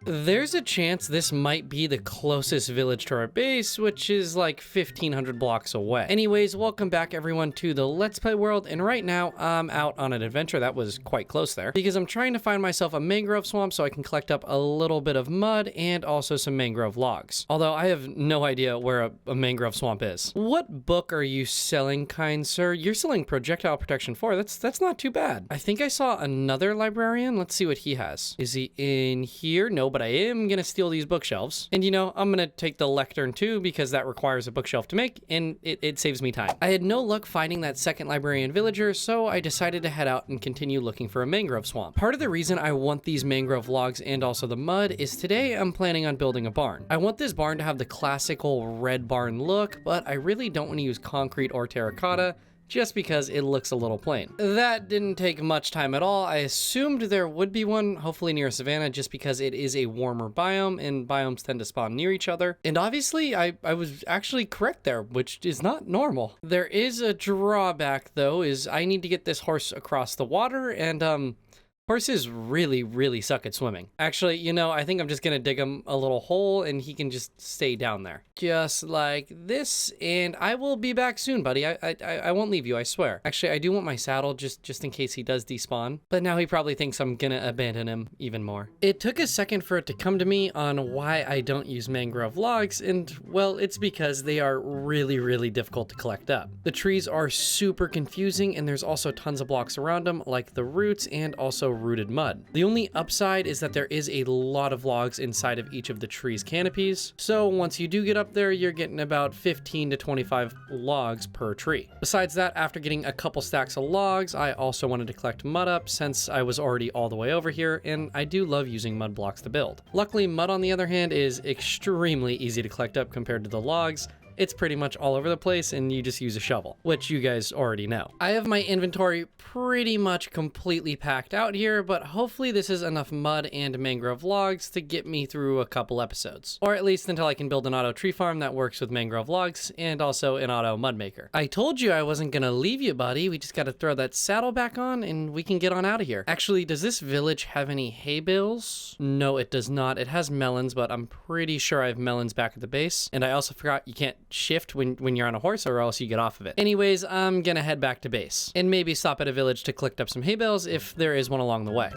There's a chance this might be the closest village to our base, which is like 1,500 blocks away. Anyways, welcome back everyone to the Let's Play world, and right now I'm out on an adventure that was quite close there, because I'm trying to find myself a mangrove swamp so I can collect up a little bit of mud and also some mangrove logs. Although I have no idea where a mangrove swamp is. What book are you selling, kind sir? You're selling Projectile Protection 4. That's not too bad. I think I saw another librarian. Let's see what he has. Is he in here? No, but I am gonna steal these bookshelves. And you know, I'm gonna take the lectern too, because that requires a bookshelf to make, and it saves me time. I had no luck finding that second librarian villager, so I decided to head out and continue looking for a mangrove swamp. Part of the reason I want these mangrove logs and also the mud is today I'm planning on building a barn. I want this barn to have the classical red barn look, but I really don't want to use concrete or terracotta, just because it looks a little plain. That didn't take much time at all. I assumed there would be one, hopefully near a savanna, just because it is a warmer biome and biomes tend to spawn near each other. And obviously I was actually correct there, which is not normal. There is a drawback though, is I need to get this horse across the water, and horses really suck at swimming. Actually, you know, I think I'm just gonna dig him a little hole and he can just stay down there. Just like this, and I will be back soon, buddy. I won't leave you, I swear. Actually, I do want my saddle just in case he does despawn, but now he probably thinks I'm gonna abandon him even more. It took a second for it to come to me on why I don't use mangrove logs, and well, it's because they are really difficult to collect up. The trees are super confusing, and there's also tons of blocks around them, like the roots and also rooted mud. The only upside is that there is a lot of logs inside of each of the tree's canopies, so once you do get up there, you're getting about 15 to 25 logs per tree. Besides that, after getting a couple stacks of logs, I also wanted to collect mud up since I was already all the way over here, and I do love using mud blocks to build. Luckily, mud on the other hand is extremely easy to collect up compared to the logs. It's pretty much all over the place and you just use a shovel, which you guys already know. I have my inventory pretty much completely packed out here, but hopefully this is enough mud and mangrove logs to get me through a couple episodes. Or at least until I can build an auto tree farm that works with mangrove logs and also an auto mud maker. I told you I wasn't gonna leave you, buddy. We just gotta throw that saddle back on and we can get on out of here. Actually, does this village have any hay bales? No, it does not. It has melons, but I'm pretty sure I have melons back at the base. And I also forgot you can't shift when you're on a horse or else you get off of it. Anyways, I'm gonna head back to base and maybe stop at a village to collect up some hay bales if there is one along the way.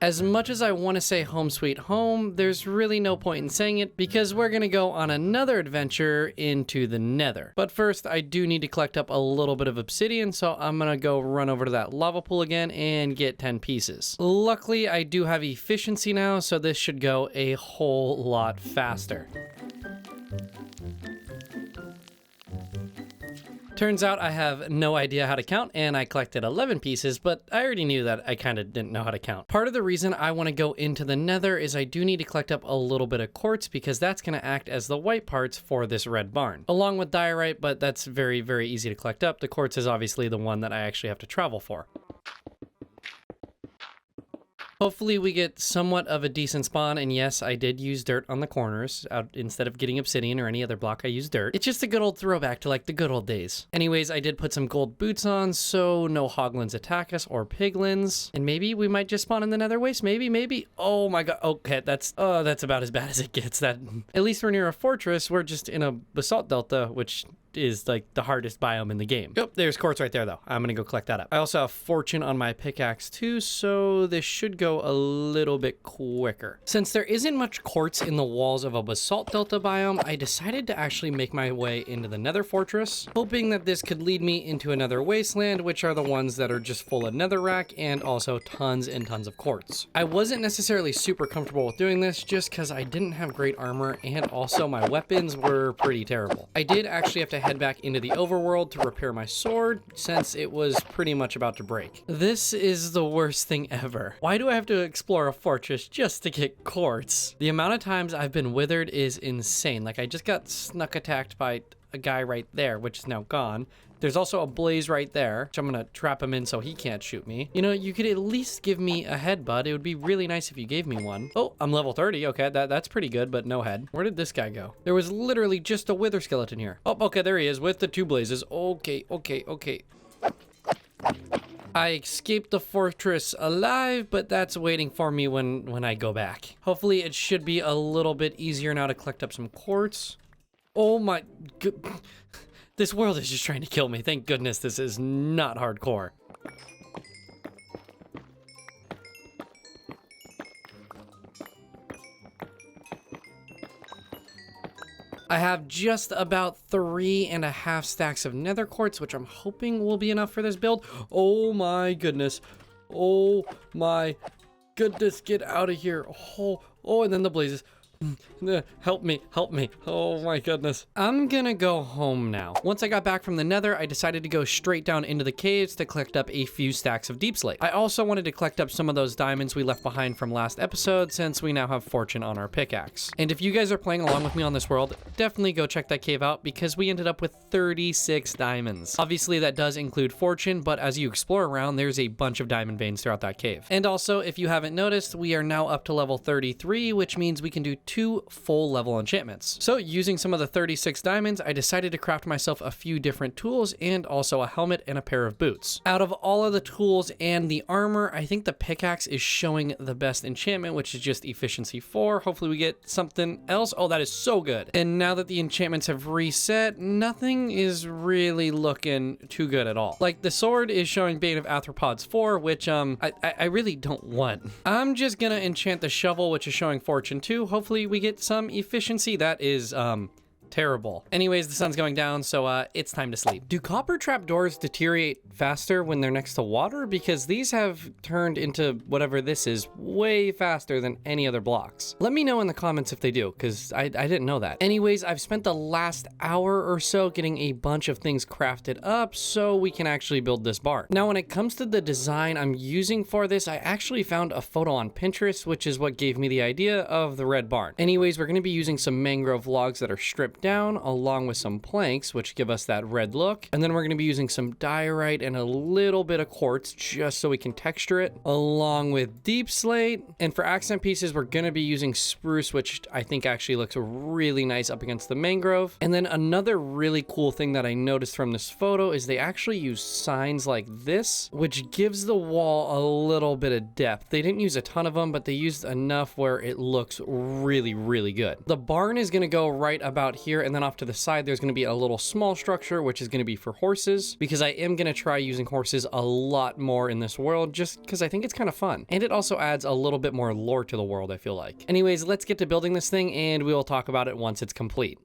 As much as I want to say home sweet home, there's really no point in saying it because we're going to go on another adventure into the nether. But first, I do need to collect up a little bit of obsidian, so I'm going to go run over to that lava pool again and get 10 pieces. Luckily, I do have efficiency now, so this should go a whole lot faster. Turns out I have no idea how to count, and I collected 11 pieces, but I already knew that I kind of didn't know how to count. Part of the reason I want to go into the nether is I do need to collect up a little bit of quartz because that's going to act as the white parts for this red barn, along with diorite, but that's very easy to collect up. The quartz is obviously the one that I actually have to travel for. Hopefully we get somewhat of a decent spawn, and yes, I did use dirt on the corners. Instead of getting obsidian or any other block, I used dirt. It's just a good old throwback to like the good old days. Anyways, I did put some gold boots on, so no hoglins attack us or piglins. And maybe we might just spawn in the nether waste, maybe. Oh my god, okay, that's about as bad as it gets. That at least we're near a fortress. We're just in a basalt delta, which is like the hardest biome in the game. Yep, there's quartz right there though. I'm gonna go collect that up. I also have fortune on my pickaxe too, so this should go a little bit quicker. Since there isn't much quartz in the walls of a basalt delta biome, I decided to actually make my way into the nether fortress, hoping that this could lead me into another wasteland, which are the ones that are just full of netherrack and also tons and tons of quartz. I wasn't necessarily super comfortable with doing this just because I didn't have great armor and also my weapons were pretty terrible. I did actually have to head back into the overworld to repair my sword since it was pretty much about to break. This is the worst thing ever. Why do I have to explore a fortress just to get quartz? The amount of times I've been withered is insane. Like I just got snuck attacked by a guy right there, which is now gone. There's also a blaze right there, which I'm gonna trap him in so he can't shoot me. You know, you could at least give me a head, bud. It would be really nice if you gave me one. Oh, I'm level 30. Okay, that's pretty good, but no head. Where did this guy go? There was literally just a wither skeleton here. Oh, okay, there he is with the 2 blazes. Okay. I escaped the fortress alive, but that's waiting for me when I go back. Hopefully it should be a little bit easier now to collect up some quartz. Oh my good. This world is just trying to kill me. Thank goodness this is not hardcore. I have just about 3.5 stacks of nether quartz, which I'm hoping will be enough for this build. Oh my goodness. Oh my goodness. Get out of here. Oh, and then the blazes. Help me. Oh my goodness. I'm gonna go home now. Once I got back from the nether, I decided to go straight down into the caves to collect up a few stacks of deep slate. I also wanted to collect up some of those diamonds we left behind from last episode, since we now have fortune on our pickaxe. And if you guys are playing along with me on this world, definitely go check that cave out, because we ended up with 36 diamonds. Obviously that does include fortune, but as you explore around, there's a bunch of diamond veins throughout that cave. And also, if you haven't noticed, we are now up to level 33, which means we can do 2 full level enchantments. So using some of the 36 diamonds, I decided to craft myself a few different tools and also a helmet and a pair of boots. Out of all of the tools and the armor, I think the pickaxe is showing the best enchantment, which is just efficiency 4. Hopefully we get something else. Oh, that is so good. And now that the enchantments have reset, nothing is really looking too good at all. Like the sword is showing Bane of Arthropods 4, which I really don't want. I'm just gonna enchant the shovel, which is showing fortune 2. Hopefully we get some efficiency. That is terrible. Anyways, the sun's going down, so it's time to sleep. Do copper trapdoors deteriorate faster when they're next to water? Because these have turned into whatever this is way faster than any other blocks. Let me know in the comments if they do, because I didn't know that. Anyways, I've spent the last hour or so getting a bunch of things crafted up so we can actually build this barn. Now, when it comes to the design I'm using for this, I actually found a photo on Pinterest, which is what gave me the idea of the red barn. Anyways, we're going to be using some mangrove logs that are stripped down, along with some planks, which give us that red look. And then we're going to be using some diorite and a little bit of quartz just so we can texture it, along with deep slate. And for accent pieces, we're going to be using spruce, which I think actually looks really nice up against the mangrove. And then another really cool thing that I noticed from this photo is they actually use signs like this, which gives the wall a little bit of depth. They didn't use a ton of them, but they used enough where it looks really good. The barn is going to go right about here, and then off to the side there's going to be a little small structure, which is going to be for horses, because I am going to try using horses a lot more in this world, just because I think it's kind of fun. And it also adds a little bit more lore to the world, I feel like. Anyways, let's get to building this thing, and we will talk about it once it's complete.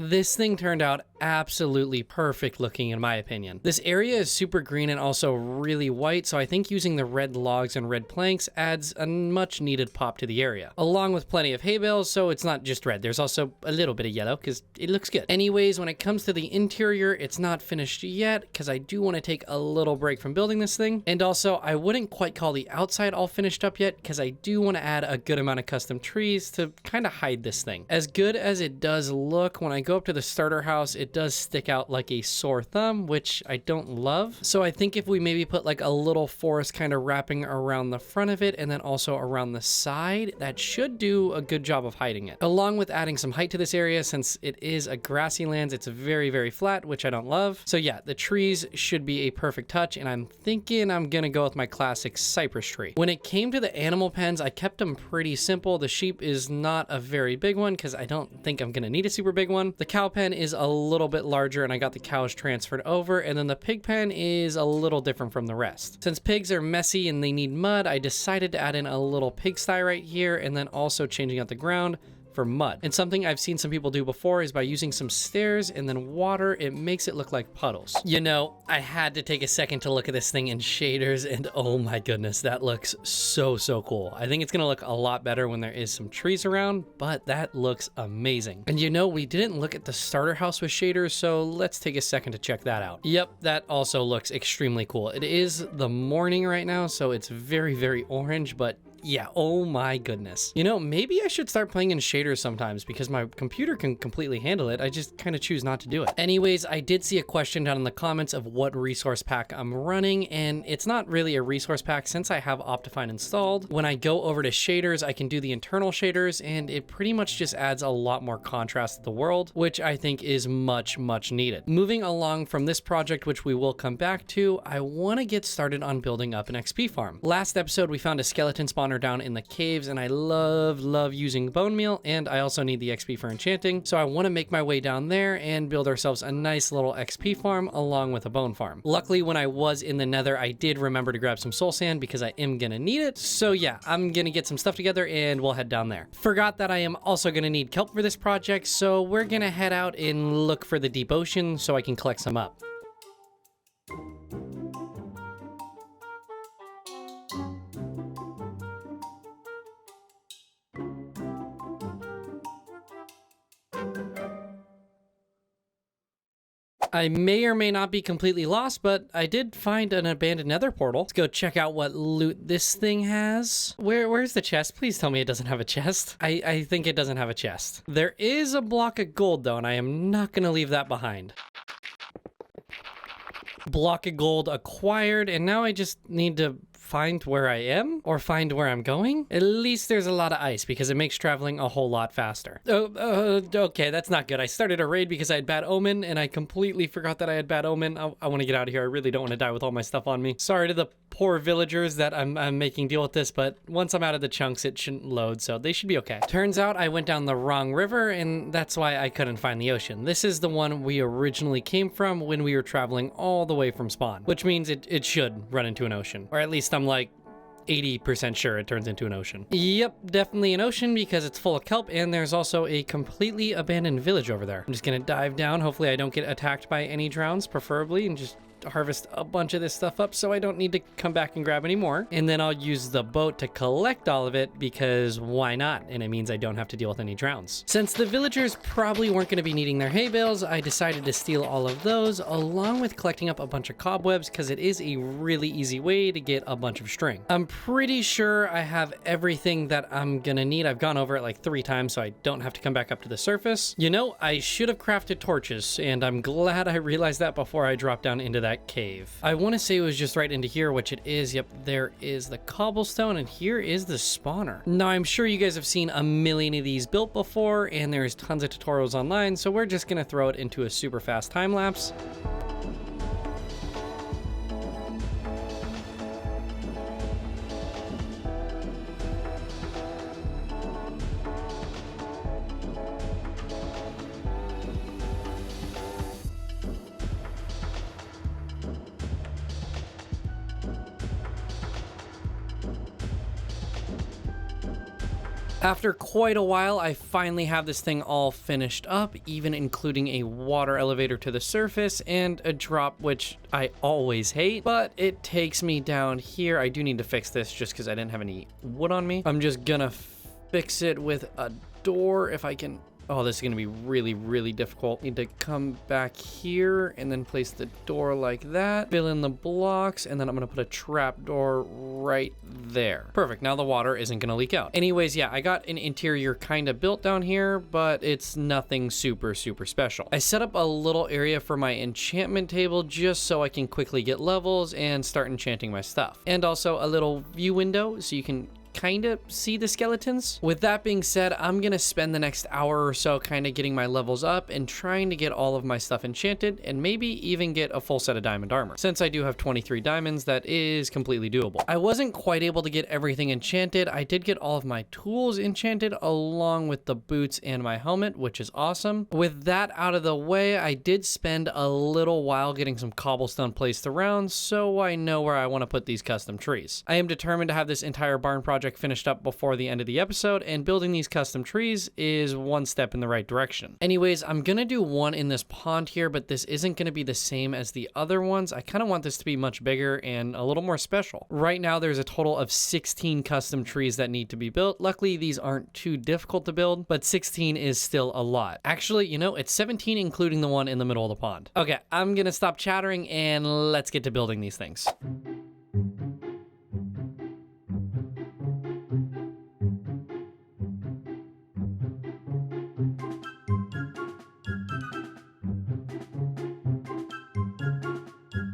This thing turned out absolutely perfect looking in my opinion. This area is super green and also really white, so I think using the red logs and red planks adds a much needed pop to the area, along with plenty of hay bales, so it's not just red. There's also a little bit of yellow because it looks good. Anyways, when it comes to the interior, it's not finished yet because I do want to take a little break from building this thing. And also, I wouldn't quite call the outside all finished up yet because I do want to add a good amount of custom trees to kind of hide this thing. As good as it does look, when I go up to the starter house, it does stick out like a sore thumb, which I don't love. So I think if we maybe put like a little forest kind of wrapping around the front of it and then also around the side, that should do a good job of hiding it. Along with adding some height to this area, since it is a grassy lands, it's very, very flat, which I don't love. So yeah, the trees should be a perfect touch, and I'm thinking I'm gonna go with my classic cypress tree. When it came to the animal pens, I kept them pretty simple. The sheep is not a very big one because I don't think I'm gonna need a super big one. The cow pen is a little bit larger and I got the cows transferred over, and then the pig pen is a little different from the rest. Since pigs are messy and they need mud, I decided to add in a little pigsty right here and then also changing out the ground for mud. And something I've seen some people do before is by using some stairs and then water, it makes it look like puddles. You know, I had to take a second to look at this thing in shaders, and oh my goodness, that looks so cool. I think it's gonna look a lot better when there is some trees around, but that looks amazing. And you know, we didn't look at the starter house with shaders, so let's take a second to check that out. Yep, that also looks extremely cool. It is the morning right now, so it's very orange, but yeah, oh my goodness. You know, maybe I should start playing in shaders sometimes because my computer can completely handle it. I just kind of choose not to do it. Anyways, I did see a question down in the comments of what resource pack I'm running, and it's not really a resource pack since I have Optifine installed. When I go over to shaders, I can do the internal shaders, and it pretty much just adds a lot more contrast to the world, which I think is much needed. Moving along from this project, which we will come back to, I want to get started on building up an XP farm. Last episode, we found a skeleton spawn down in the caves, and I love using bone meal, and I also need the XP for enchanting, so I want to make my way down there and build ourselves a nice little XP farm along with a bone farm. Luckily, when I was in the nether, I did remember to grab some soul sand because I am gonna need it, so yeah, I'm gonna get some stuff together and we'll head down there. Forgot that I am also gonna need kelp for this project, so we're gonna head out and look for the deep ocean so I can collect some up. I may or may not be completely lost, but I did find an abandoned nether portal. Let's go check out what loot this thing has. Where's the chest? Please tell me it doesn't have a chest. I think it doesn't have a chest. There is a block of gold though, and I am not gonna leave that behind. Block of gold acquired, and now I just need to find where I am or find where I'm going. At least there's a lot of ice because it makes traveling a whole lot faster. Okay, that's not good. I started a raid because I had bad omen and I completely forgot that I had bad omen. I want to get out of here. I really don't want to die with all my stuff on me. Sorry to the poor villagers that I'm making deal with this, but once I'm out of the chunks, it shouldn't load, so they should be okay. Turns out I went down the wrong river, and that's why I couldn't find the ocean. This is the one we originally came from when we were traveling all the way from spawn, which means it should run into an ocean, or at least I'm like 80% sure it turns into an ocean. Yep, definitely an ocean because it's full of kelp, and there's also a completely abandoned village over there. I'm just gonna dive down. Hopefully I don't get attacked by any drowns, preferably, and just harvest a bunch of this stuff up so I don't need to come back and grab any more. And then I'll use the boat to collect all of it because why not? And it means I don't have to deal with any drowns. Since the villagers probably weren't going to be needing their hay bales, I decided to steal all of those along with collecting up a bunch of cobwebs because it is a really easy way to get a bunch of string. I'm pretty sure I have everything that I'm gonna need. I've gone over it like 3 times so I don't have to come back up to the surface. You know, I should have crafted torches, and I'm glad I realized that before I dropped down into that cave. I want to say it was just right into here, which it is. Yep, there is the cobblestone, and here is the spawner. Now, I'm sure you guys have seen a million of these built before, and there's tons of tutorials online, so we're just gonna throw it into a super fast time lapse. After quite a while, I finally have this thing all finished up, even including a water elevator to the surface and a drop, which I always hate, but it takes me down here. I do need to fix this just because I didn't have any wood on me. I'm just gonna fix it with a door if I can. Oh, this is going to be really, really difficult. Need to come back here and then place the door like that. Fill in the blocks, and then I'm going to put a trap door right there. Perfect. Now the water isn't going to leak out. Anyways, yeah, I got an interior kind of built down here, but it's nothing super, super special. I set up a little area for my enchantment table just so I can quickly get levels and start enchanting my stuff. And also a little view window so you can kind of see the skeletons. With that being said, I'm gonna spend the next hour or so kind of getting my levels up and trying to get all of my stuff enchanted and maybe even get a full set of diamond armor. Since I do have 23 diamonds, that is completely doable. I wasn't quite able to get everything enchanted. I did get all of my tools enchanted along with the boots and my helmet, which is awesome. With that out of the way, I did spend a little while getting some cobblestone placed around so I know where I want to put these custom trees. I am determined to have this entire barn project finished up before the end of the episode, and building these custom trees is one step in the right direction. Anyways, I'm gonna do one in this pond here, but this isn't gonna be the same as the other ones. I kind of want this to be much bigger and a little more special. Right now, there's a total of 16 custom trees that need to be built. Luckily, these aren't too difficult to build, but 16 is still a lot. Actually, you know, it's 17 including the one in the middle of the pond. Okay, I'm gonna stop chattering and let's get to building these things.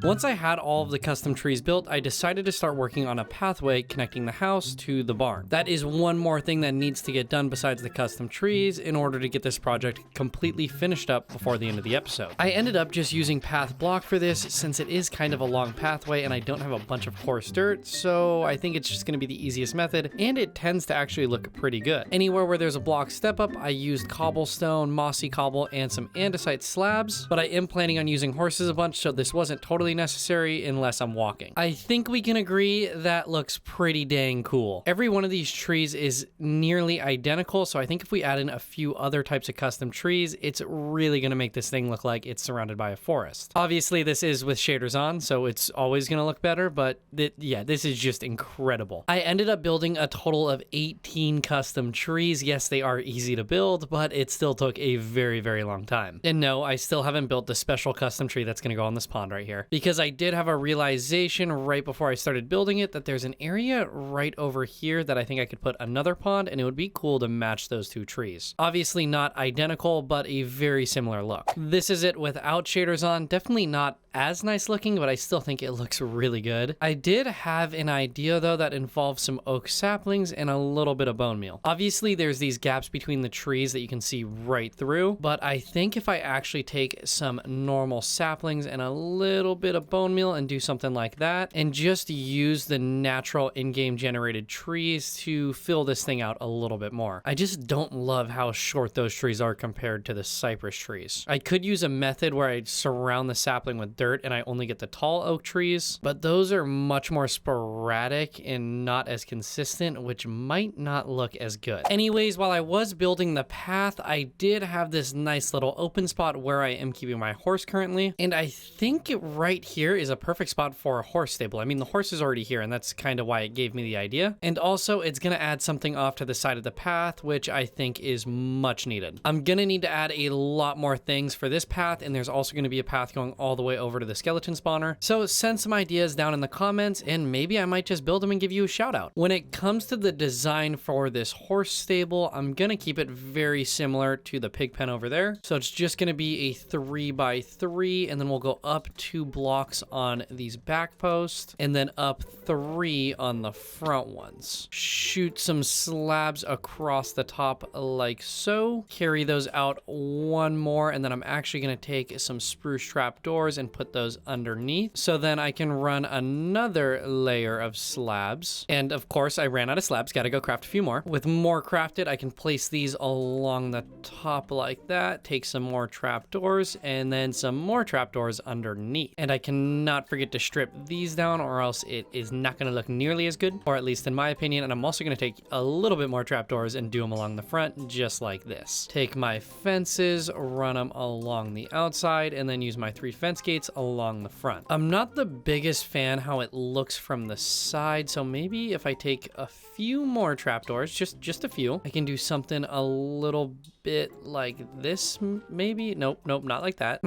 Once I had all of the custom trees built, I decided to start working on a pathway connecting the house to the barn. That is one more thing that needs to get done besides the custom trees in order to get this project completely finished up before the end of the episode. I ended up just using path block for this since it is kind of a long pathway and I don't have a bunch of coarse dirt, so I think it's just going to be the easiest method, and it tends to actually look pretty good. Anywhere where there's a block step up, I used cobblestone, mossy cobble, and some andesite slabs, but I am planning on using horses a bunch, so this wasn't totally necessary unless I'm walking. I think we can agree that looks pretty dang cool. Every one of these trees is nearly identical, so I think if we add in a few other types of custom trees, it's really gonna make this thing look like it's surrounded by a forest. Obviously, this is with shaders on, so it's always gonna look better, but yeah, this is just incredible. I ended up building a total of 18 custom trees. Yes, they are easy to build, but it still took a very, very long time. And no, I still haven't built the special custom tree that's gonna go on this pond right here, because I did have a realization right before I started building it that there's an area right over here that I think I could put another pond, and it would be cool to match those two trees. Obviously not identical, but a very similar look. This is it without shaders on. Definitely not as nice looking, but I still think it looks really good. I did have an idea though that involves some oak saplings and a little bit of bone meal. Obviously there's these gaps between the trees that you can see right through, but I think if I actually take some normal saplings and a little bit of bone meal and do something like that and just use the natural in-game generated trees to fill this thing out a little bit more. I just don't love how short those trees are compared to the cypress trees. I could use a method where I surround the sapling with dirt and I only get the tall oak trees, but those are much more sporadic and not as consistent, which might not look as good. Anyways, while I was building the path, I did have this nice little open spot where I am keeping my horse currently, and I think right here is a perfect spot for a horse stable. I mean, the horse is already here, and that's kind of why it gave me the idea. And also, it's gonna add something off to the side of the path, which I think is much needed. I'm gonna need to add a lot more things for this path, and there's also gonna be a path going all the way over to the skeleton spawner. So send some ideas down in the comments, and maybe I might just build them and give you a shout out. When it comes to the design for this horse stable, I'm gonna keep it very similar to the pig pen over there. So it's just gonna be a 3x3, and then we'll go up 2 blocks on these back posts, and then up 3 on the front ones. Shoot some slabs across the top like so. Carry those out 1 more, and then I'm actually gonna take some spruce trap doors and put those underneath. So then I can run another layer of slabs. And of course, I ran out of slabs, gotta go craft a few more. With more crafted, I can place these along the top like that, take some more trap doors, and then some more trap doors underneath. And I cannot forget to strip these down, or else it is not gonna look nearly as good, or at least in my opinion. And I'm also actually going to take a little bit more trapdoors and do them along the front, just like this. Take my fences, run them along the outside, and then use my 3 fence gates along the front. I'm not the biggest fan how it looks from the side, so maybe if I take a few more trapdoors, just a few, I can do something a little bit like this, maybe? Nope, not like that.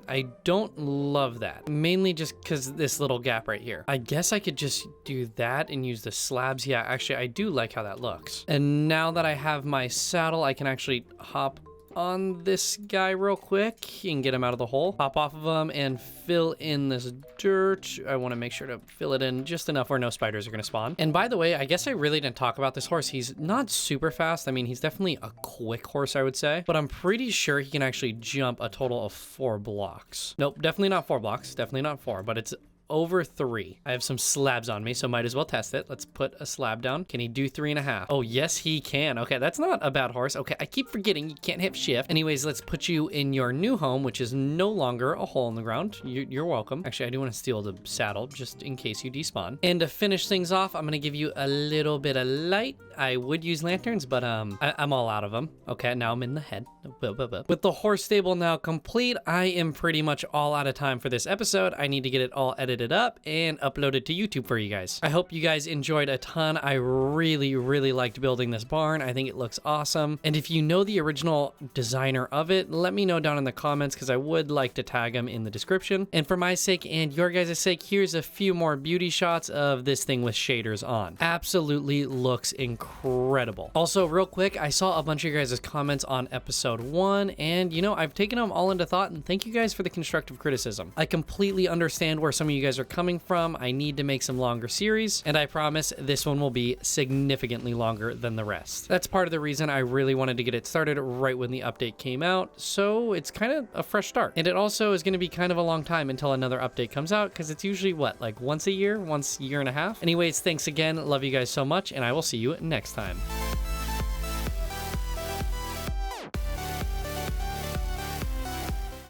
I don't love that. Mainly just because this little gap right here. I guess I could just do that and use the slabs. Yeah, actually, I do like how that looks. And now that I have my saddle, I can actually hop on this guy real quick and get him out of the hole. Hop off of him and fill in this dirt. I want to make sure to fill it in just enough where no spiders are going to spawn. And by the way, I guess I really didn't talk about this horse. He's not super fast. I mean, he's definitely a quick horse, I would say, but I'm pretty sure he can actually jump a total of 4 blocks. Nope, definitely not 4 blocks. Definitely not 4, but it's over 3. I have some slabs on me, so might as well test it. Let's put a slab down. Can he do 3.5? Oh, yes, he can. Okay, that's not a bad horse. Okay, I keep forgetting you can't hit shift. Anyways, let's put you in your new home, which is no longer a hole in the ground. You're welcome. Actually, I do want to steal the saddle just in case you despawn. And to finish things off, I'm going to give you a little bit of light. I would use lanterns, but I'm all out of them. Okay, now I'm in the head. With the horse stable now complete, I am pretty much all out of time for this episode. I need to get it all edited up and uploaded to YouTube for you guys. I hope you guys enjoyed a ton. I really liked building this barn. I think it looks awesome. And if you know the original designer of it, let me know down in the comments because I would like to tag him in the description. And for my sake and your guys' sake, here's a few more beauty shots of this thing with shaders on. Absolutely looks incredible. Also, real quick, I saw a bunch of you guys' comments on episode 1, and you know, I've taken them all into thought, and thank you guys for the constructive criticism. I completely understand where some of you guys are coming from. I need to make some longer series, and I promise this one will be significantly longer than the rest. That's part of the reason I really wanted to get it started right when the update came out, so it's kind of a fresh start. And it also is going to be kind of a long time until another update comes out, because it's usually what, like once a year and a half? Anyways, thanks again. Love you guys so much, and I will see you next time.